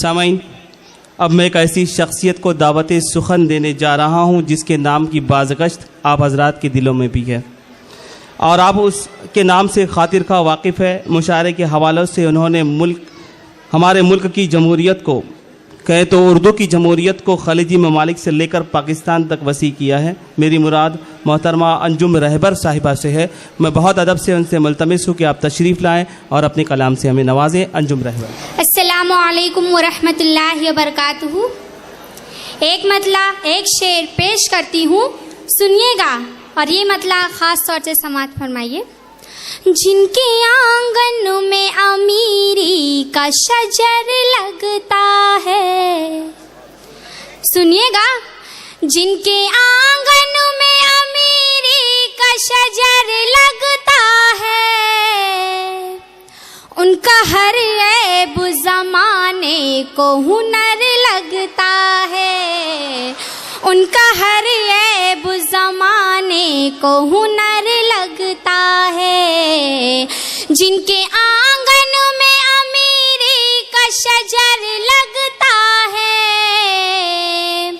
सामाईन, अब मैं एक ऐसी शख्सियत को दावत सुखन देने जा रहा हूँ जिसके नाम की बाज़गश्त आप हजरात के दिलों में भी है और आप उसके नाम से खातिर का वाकिफ़ है। मुशायरे के हवालों से उन्होंने हमारे मुल्क की जमहूरियत को, कहें तो उर्दू की जमहूरियत को खलीजी ममालिक से लेकर पाकिस्तान तक वसी किया है। मेरी मुराद मोहतरमा अंजुम रहबर साहिबा से है। मैं बहुत अदब से उनसे मुल्तमिस हूँ कि आप तशरीफ़ लाएँ और अपने कलाम से हमें नवाजें। अंजुम रहबर। अस्सलामु अलैकुम वरहमतुल्लाहि वबरकातुहू। एक मतला एक शेर पेश करती हूँ, सुनिएगा और ये मतला ख़ास तौर से समाअत फरमाइए। जिनके आंगन में अमीरी का शजर लगता है, सुनिएगा, जिनके आंगन में अमीरी का शजर लगता है, उनका हर ऐब ज़माने को हुनर लगता है, उनका हर ऐब ज़माने को हुनर लगता है। जिनके आंगन में अमीरी का शजर लगता है,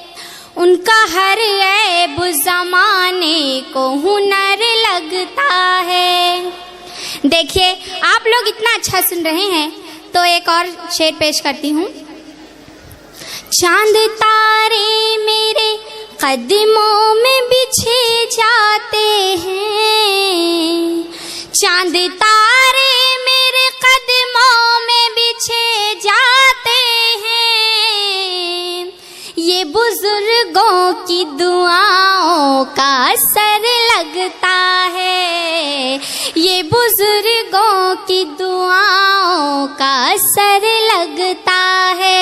उनका हर ऐब ज़माने को हुनर लगता है। देखिए, आप लोग इतना अच्छा सुन रहे हैं तो एक और शेर पेश करती हूँ। चांद तारे मेरे कदमों में बिछे जाते हैं, चांद तारे मेरे कदमों में बिछे जाते हैं, ये बुजुर्गों की दुआओं का असर लगता है, ये बुजुर्गों की दुआओं का असर लगता है।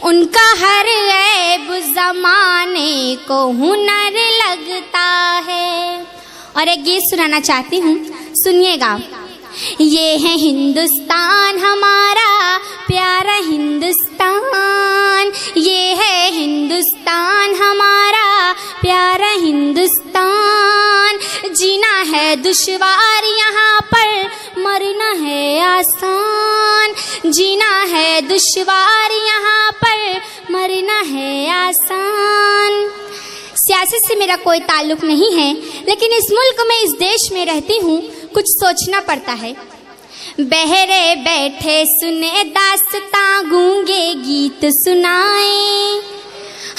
उनका हर ऐब ज़माने को हुनर लगता है। और एक गीत सुनाना चाहती हूँ, सुनिएगा। ये है हिंदुस्तान हमारा प्यारा हिंदुस्तान, ये है हिंदुस्तान हमारा प्यारा हिंदुस्तान। जीना है दुश्वार यहाँ पर, मरना है आसान, जीना है दुश्वार यहाँ पर, मरना है आसान। सियासत से मेरा कोई ताल्लुक़ नहीं है, लेकिन इस मुल्क में, इस देश में रहती हूँ, कुछ सोचना पड़ता है। बहरे बैठे सुने दास्तां, गूंगे गीत सुनाए।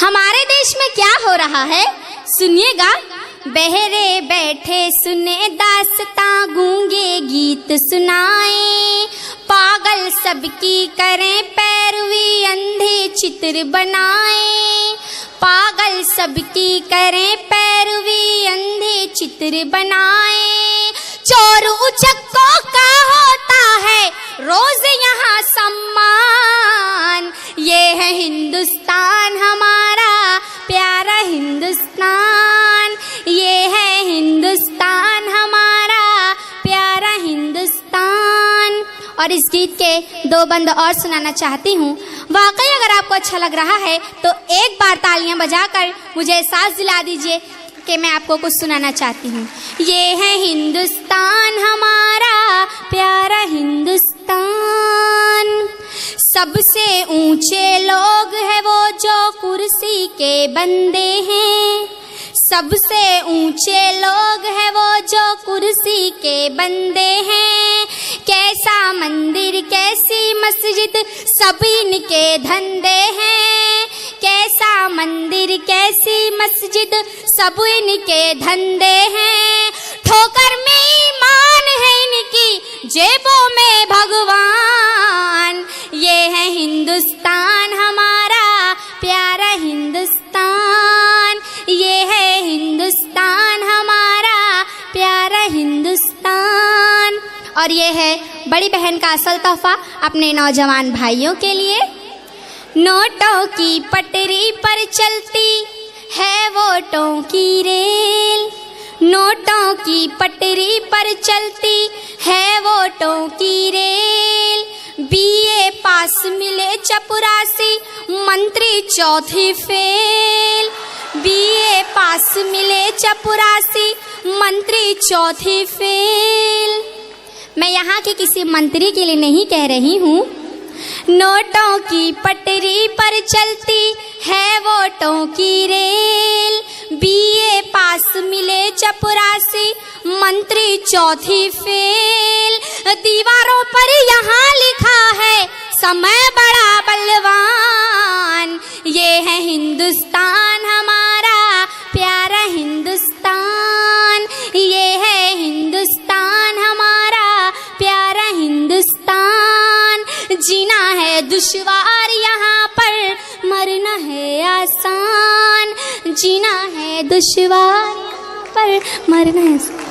हमारे देश में क्या हो रहा है, सुनिएगा। बहरे बैठे सुने दास्तां, गूंगे गीत सुनाए। पागल सबकी करें पैरवी, अंधे चित्र बनाए। पागल सबकी करें पैरवी, अंधे चित्र बनाए। चोर उचक्कों का होता है रोज यहाँ सम्मान, ये है हिंदुस्तान हमारा प्यारा हिंदुस्तान, ये है हिंदुस्तान हमारा प्यारा हिंदुस्तान। और इस गीत के दो बंद और सुनाना चाहती हूँ। वाकई अगर आपको अच्छा लग रहा है तो एक बार तालियां बजाकर मुझे एहसास दिला दीजिए कि मैं आपको कुछ सुनाना चाहती हूँ। ये है हिंदुस्तान हमारा प्यारा हिंदुस्तान, सबसे ऊंचे लोग हैं वो जो कुर्सी के बंदे हैं, सबसे ऊंचे लोग हैं वो जो कुर्सी के बंदे हैं। कैसा मंदिर कैसी मस्जिद सब इनके धंधे हैं, कैसा मंदिर कैसी मस्जिद सब इनके धंधे हैं। ठोकर में ईमान है इनकी जेबों में भगवान, ये है हिंदुस्तान हमारा प्यारा हिंदुस्तान, ये है हिंदुस्तान हमारा प्यारा हिंदुस्तान। और ये है बड़ी बहन का असल तोहफा अपने नौजवान भाइयों के लिए। नोटों की पटरी पर चलती है वोटों की रेल, नोटों की पटरी पर चलती है वोटों की रेल। बीए पास मिले चपरासी, मंत्री चौथी फेल। बीए पास मिले चपरासी, मंत्री चौथी फेल। मैं यहाँ के किसी मंत्री के लिए नहीं कह रही हूँ, नोटों की पटरी पर चलती है वोटों की रेल। बीए पास मिले चपरासी, मंत्री चौथी फेल। दीवारों पर यहाँ लिखा है समय बड़ा बलवान। ये है हिंदुस्तान हमारा प्यारा हिंदुस्तान। ये है हिंदुस्तान हमारा प्यारा हिंदुस्तान। जीना है दुश्वार यहाँ पर, मरना है आसान। जीना है दुश्वार यहाँ पर, मरना है आसान।